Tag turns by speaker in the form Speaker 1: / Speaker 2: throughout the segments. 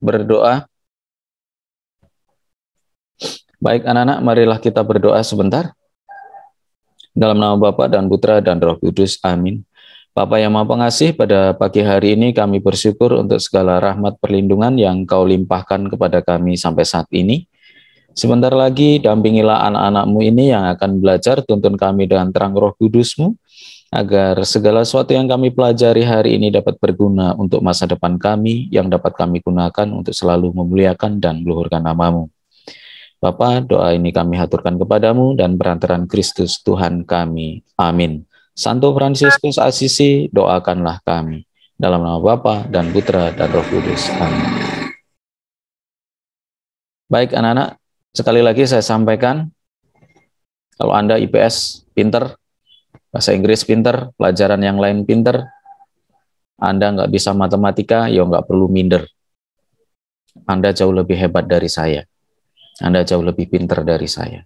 Speaker 1: berdoa? Baik anak-anak, marilah kita berdoa sebentar. Dalam nama Bapa dan Putra dan Roh Kudus, amin. Bapa yang Maha Pengasih, pada pagi hari ini kami bersyukur untuk segala rahmat perlindungan yang Kau limpahkan kepada kami sampai saat ini. Sebentar lagi dampingilah anak-anak-Mu ini yang akan belajar, tuntun kami dengan terang Roh Kudus-Mu, agar segala sesuatu yang kami pelajari hari ini dapat berguna untuk masa depan kami, yang dapat kami gunakan untuk selalu memuliakan dan meluhurkan nama-Mu. Bapa, doa ini kami haturkan kepadamu dan perantaran Kristus Tuhan kami. Amin. Santo Fransiskus Asisi, doakanlah kami. Dalam nama Bapa dan Putra dan Roh Kudus. Amin. Baik anak-anak, sekali lagi saya sampaikan, kalau Anda IPS pinter, bahasa Inggris pinter, pelajaran yang lain pinter, Anda nggak bisa matematika, ya nggak perlu minder. Anda jauh lebih hebat dari saya. Anda jauh lebih pinter dari saya.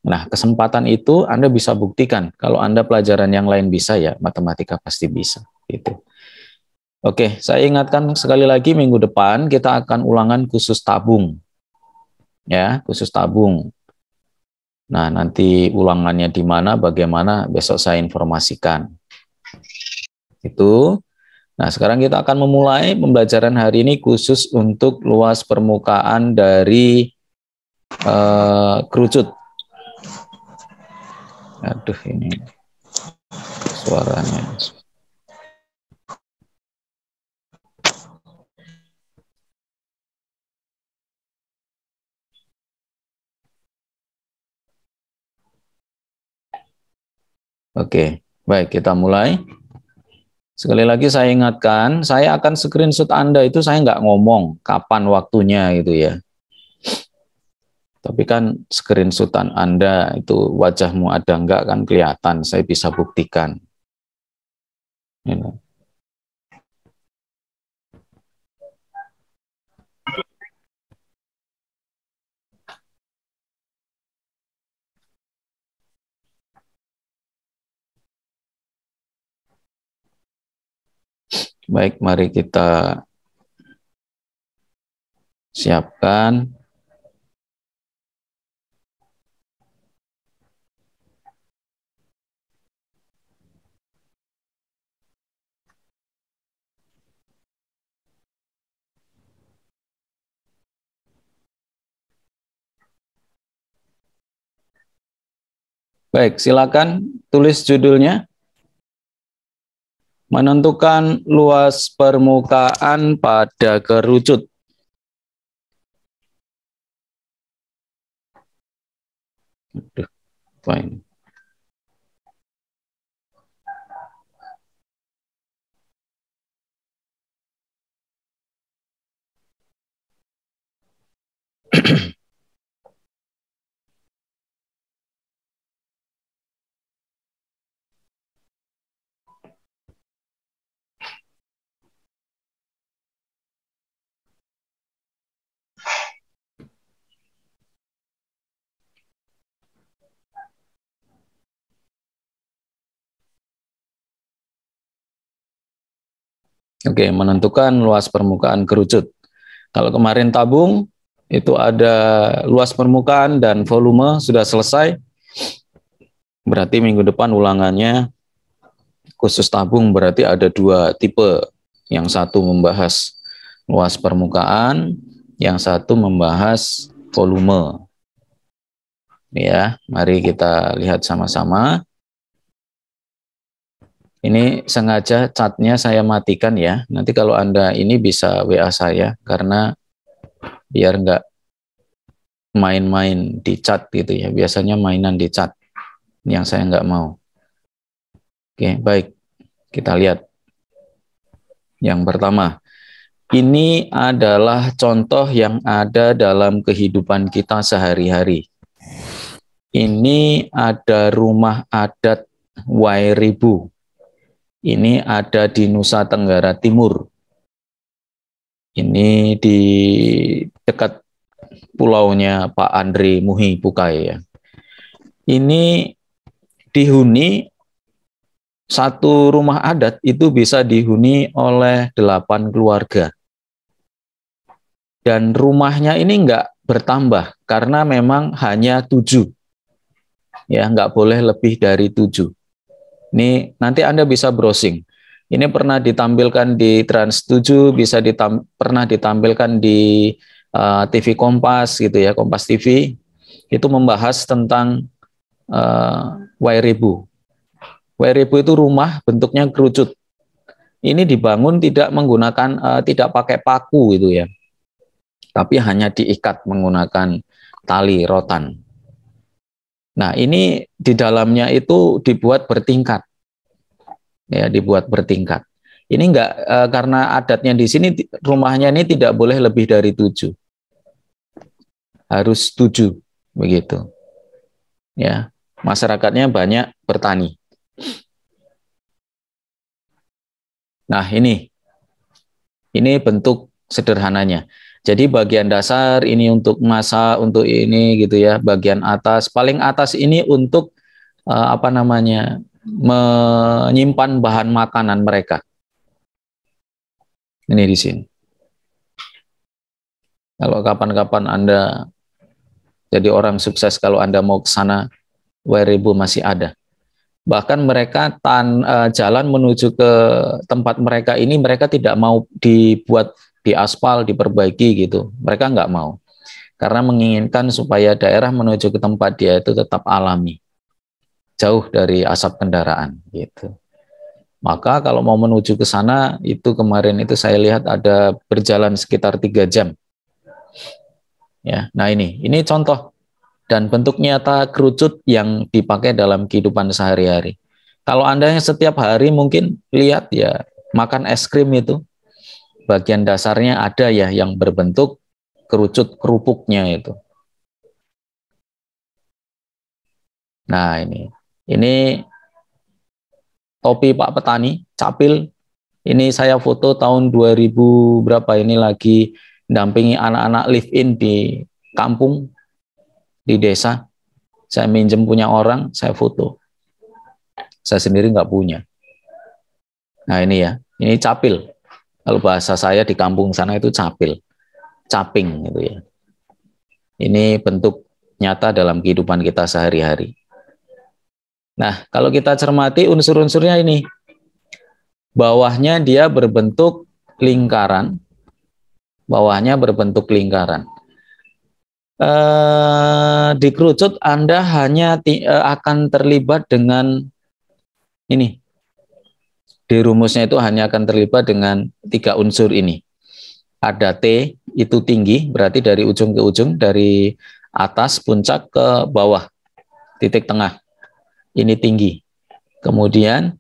Speaker 1: Nah, kesempatan itu Anda bisa buktikan. Kalau Anda pelajaran yang lain bisa, ya matematika pasti bisa. Gitu. Oke, saya ingatkan sekali lagi, minggu depan kita akan ulangan khusus tabung. Ya, khusus tabung. Nah, nanti ulangannya di mana, bagaimana, besok saya informasikan. Itu. Nah, sekarang kita akan memulai pembelajaran hari ini khusus untuk luas permukaan dari kerucut. Aduh, ini suaranya. Oke, baik, kita mulai. Sekali lagi saya ingatkan, saya akan screenshot Anda itu, saya nggak ngomong kapan waktunya gitu ya. Tapi kan screenshotan Anda itu wajahmu ada nggak kan kelihatan, saya bisa buktikan. Ini. Baik, mari kita siapkan. Baik, silakan tulis judulnya. Menentukan luas permukaan pada kerucut. Aduh, fine. Oke, menentukan luas permukaan kerucut. Kalau kemarin tabung, itu ada luas permukaan dan volume sudah selesai. Berarti minggu depan ulangannya khusus tabung, berarti ada dua tipe. Yang satu membahas luas permukaan, yang satu membahas volume. Ya, mari kita lihat sama-sama. Ini sengaja catnya saya matikan ya. Nanti kalau Anda ini bisa WA saya, karena biar nggak main-main di chat gitu ya. Biasanya mainan di chat yang saya nggak mau. Oke, baik. Kita lihat. Yang pertama, ini adalah contoh yang ada dalam kehidupan kita sehari-hari. Ini ada rumah adat Wairibu. Ini ada di Nusa Tenggara Timur. Ini di dekat pulaunya Pak Andre Muhi Pukai ya. Ini dihuni, satu rumah adat itu bisa dihuni oleh 8 keluarga. Dan rumahnya ini nggak bertambah karena memang hanya 7. Ya, nggak boleh lebih dari 7. Ini nanti Anda bisa browsing. Ini pernah ditampilkan di Trans 7, bisa pernah ditampilkan di TV Kompas gitu ya, Kompas TV. Itu membahas tentang Y1000. Y1000 itu rumah bentuknya kerucut. Ini dibangun tidak menggunakan tidak pakai paku gitu ya. Tapi hanya diikat menggunakan tali rotan. Nah, ini di dalamnya itu dibuat bertingkat. Ya, dibuat bertingkat. Ini enggak karena adatnya di sini rumahnya ini tidak boleh lebih dari 7. Harus 7 begitu. Ya, masyarakatnya banyak bertani. Nah, ini bentuk sederhananya. Jadi bagian dasar ini untuk masak, untuk ini gitu ya. Bagian atas, paling atas ini untuk apa namanya, menyimpan bahan makanan mereka. Ini di sini. Kalau kapan-kapan Anda jadi orang sukses, kalau Anda mau ke sana, Y1000 masih ada. Bahkan mereka jalan menuju ke tempat mereka ini, mereka tidak mau dibuat di aspal, diperbaiki gitu. Mereka nggak mau. Karena menginginkan supaya daerah menuju ke tempat dia itu tetap alami. Jauh dari asap kendaraan gitu. Maka kalau mau menuju ke sana, itu kemarin itu saya lihat ada berjalan sekitar 3 jam. Ya, nah ini contoh dan bentuk nyata kerucut yang dipakai dalam kehidupan sehari-hari. Kalau Anda yang setiap hari mungkin lihat ya, makan es krim itu, bagian dasarnya ada ya yang berbentuk kerucut kerupuknya itu. Nah ini topi Pak Petani, capil. Ini saya foto tahun 2000 berapa, ini lagi dampingi anak-anak live in di kampung, di desa. Saya minjem punya orang, saya foto. Saya sendiri nggak punya. Nah ini ya, ini capil. Kalau bahasa saya di kampung sana itu capil, caping gitu ya. Ini bentuk nyata dalam kehidupan kita sehari-hari. Nah, kalau kita cermati unsur-unsurnya ini, bawahnya dia berbentuk lingkaran, dikerucut Anda hanya akan terlibat dengan ini, di rumusnya itu hanya akan terlibat dengan 3 unsur ini. Ada T, itu tinggi, berarti dari ujung ke ujung, dari atas puncak ke bawah, titik tengah, ini tinggi. Kemudian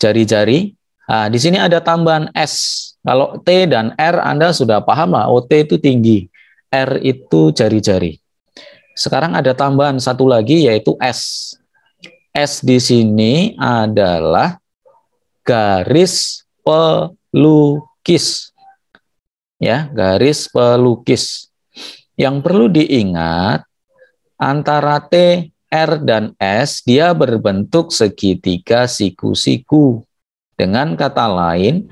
Speaker 1: jari-jari, nah, di sini ada tambahan S. Kalau T dan R Anda sudah paham lah, oh, T itu tinggi, R itu jari-jari. Sekarang ada tambahan satu lagi yaitu S. S di sini adalah garis pelukis. Ya, garis pelukis. Yang perlu diingat, antara T, R, dan S, dia berbentuk segitiga siku-siku. Dengan kata lain,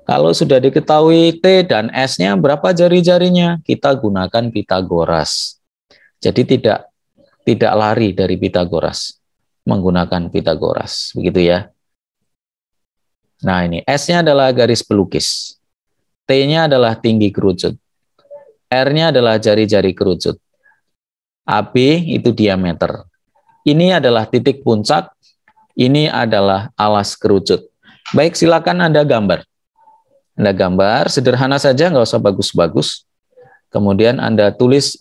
Speaker 1: kalau sudah diketahui T dan S-nya berapa jari-jarinya, kita gunakan Pitagoras. Jadi tidak lari dari Pitagoras, menggunakan Pitagoras, begitu ya. Nah ini, S-nya adalah garis pelukis, T-nya adalah tinggi kerucut, R-nya adalah jari-jari kerucut, AB itu diameter. Ini adalah titik puncak, ini adalah alas kerucut. Baik, silakan Anda gambar. Anda gambar, sederhana saja, nggak usah bagus-bagus. Kemudian Anda tulis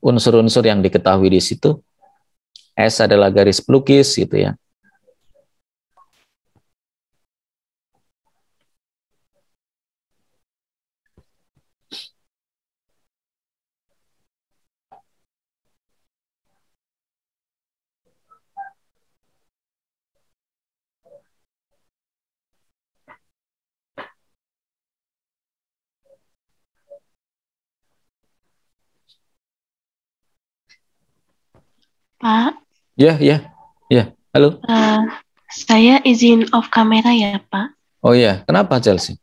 Speaker 1: unsur-unsur yang diketahui di situ. S adalah garis pelukis, gitu ya.
Speaker 2: Pak.
Speaker 1: Ya. Halo.
Speaker 2: Saya izin off kamera ya, Pak.
Speaker 1: Oh ya, kenapa Chelsea?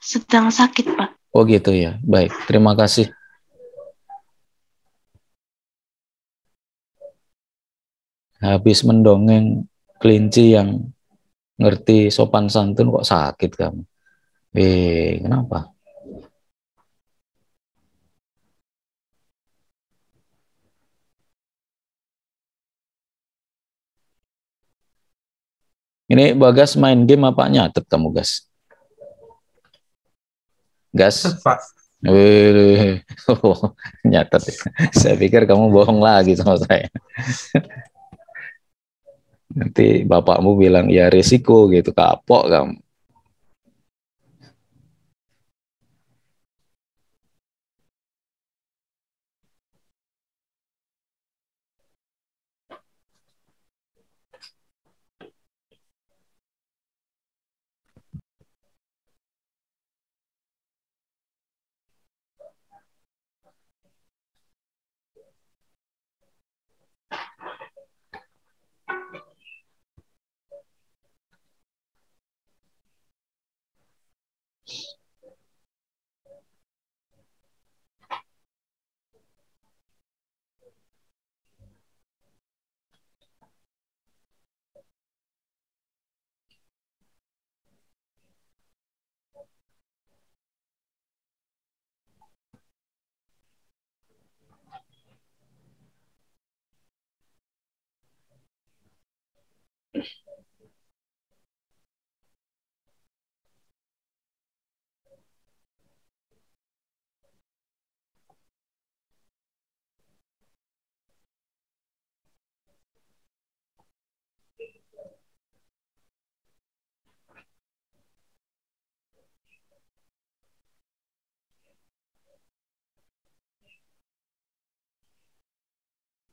Speaker 2: Sedang sakit, Pak.
Speaker 1: Oh gitu ya. Baik, terima kasih. Habis mendongeng kelinci yang ngerti sopan santun kok sakit kamu. Kenapa? Ini Bagas main game apa nyatet kamu, Gas? Gas?
Speaker 3: Pak.
Speaker 1: Nyatet. Saya pikir kamu bohong lagi sama saya. Nanti bapakmu bilang, ya risiko gitu, kapok kamu.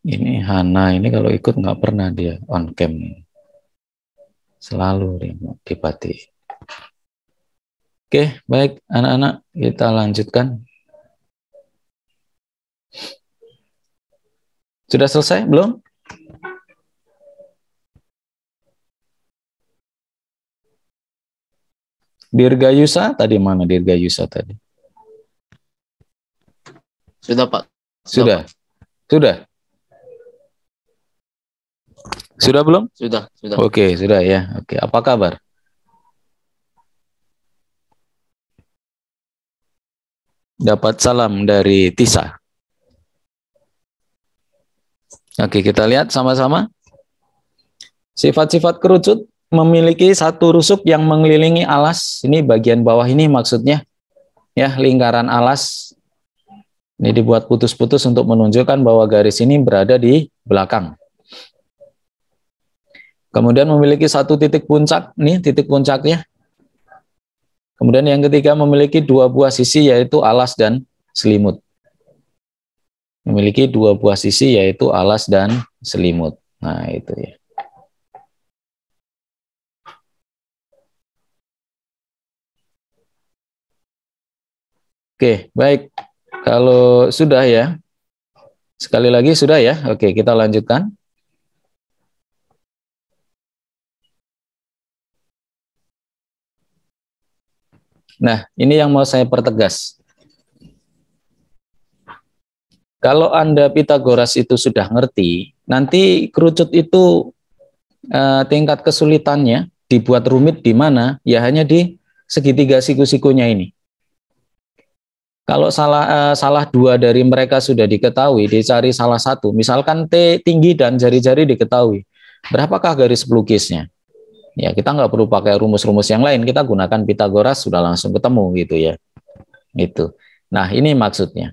Speaker 1: Ini Hana ini kalau ikut nggak pernah dia on cam, selalu dia dipati. Oke, baik anak-anak, kita lanjutkan. Sudah selesai belum? Dirgayusa tadi mana Dirgayusa tadi?
Speaker 3: Sudah, Pak.
Speaker 1: Sudah. Sudah. Sudah belum?
Speaker 3: Sudah.
Speaker 1: Oke, sudah ya. Oke, apa kabar? Dapat salam dari Tisa. Oke, kita lihat sama-sama. Sifat-sifat kerucut memiliki satu rusuk yang mengelilingi alas. Ini bagian bawah ini maksudnya. Ya, lingkaran alas. Ini dibuat putus-putus untuk menunjukkan bahwa garis ini berada di belakang. Kemudian memiliki satu titik puncak, nih titik puncaknya. Kemudian yang ketiga memiliki dua buah sisi yaitu alas dan selimut. Memiliki dua buah sisi yaitu alas dan selimut. Nah itu ya. Oke, baik. Kalau sudah ya, sekali lagi sudah ya. Oke, kita lanjutkan. Nah, ini yang mau saya pertegas. Kalau Anda Pitagoras itu sudah ngerti, nanti kerucut itu tingkat kesulitannya dibuat rumit di mana? Ya hanya di segitiga siku-sikunya ini. Kalau salah dua dari mereka sudah diketahui, dicari salah satu. Misalkan T tinggi dan jari-jari diketahui. Berapakah garis pelukisnya? Ya, kita nggak perlu pakai rumus-rumus yang lain. Kita gunakan Pitagoras sudah langsung ketemu gitu ya. Gitu. Nah, ini maksudnya.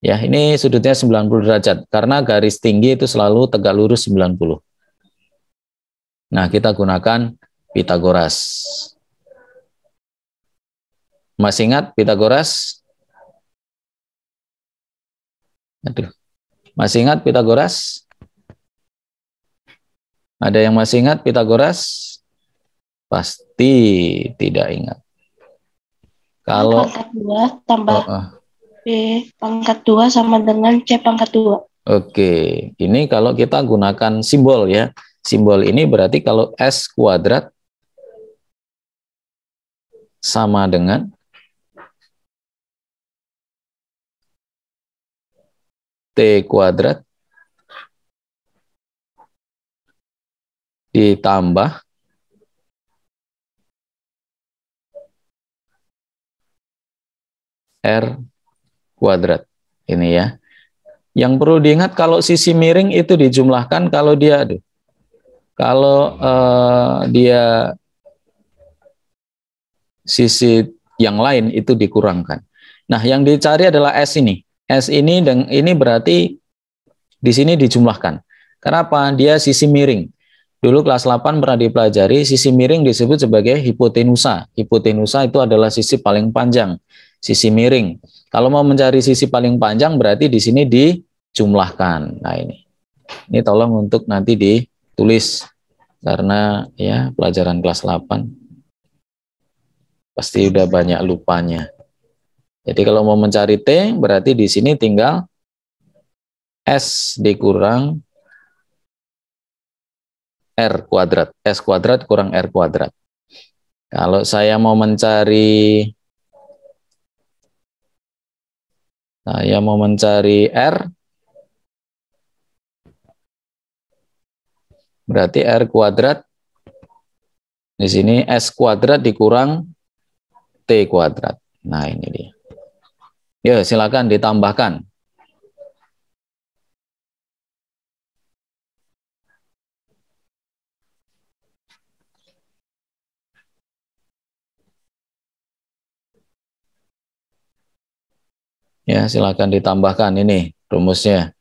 Speaker 1: Ya, ini sudutnya 90 derajat karena garis tinggi itu selalu tegak lurus 90. Nah, kita gunakan Pitagoras. Masih ingat Pitagoras? Aduh. Masih ingat Pitagoras? Ada yang masih ingat Pitagoras? Pasti tidak ingat. Kalau
Speaker 2: pangkat 2 tambah B pangkat 2 sama dengan C pangkat 2.
Speaker 1: Oke, ini kalau kita gunakan simbol ya. Simbol ini berarti kalau S kuadrat sama dengan T kuadrat ditambah R kuadrat. Ini ya. Yang perlu diingat kalau sisi miring itu dijumlahkan kalau dia dia sisi yang lain itu dikurangkan. Nah, yang dicari adalah S ini. S ini dan ini berarti di sini dijumlahkan. Kenapa? Dia sisi miring. Dulu kelas 8 pernah dipelajari sisi miring disebut sebagai hipotenusa. Hipotenusa itu adalah sisi paling panjang, sisi miring. Kalau mau mencari sisi paling panjang berarti di sini dijumlahkan. Nah, ini tolong untuk nanti ditulis karena ya pelajaran kelas 8 pasti udah banyak lupanya. Jadi kalau mau mencari T berarti di sini tinggal S dikurang R kuadrat. S kuadrat kurang R kuadrat. Kalau saya mau mencari R, berarti R kuadrat di sini S kuadrat dikurang T kuadrat. Nah, ini dia. Ya, silakan ditambahkan. Ya, silakan ditambahkan ini rumusnya.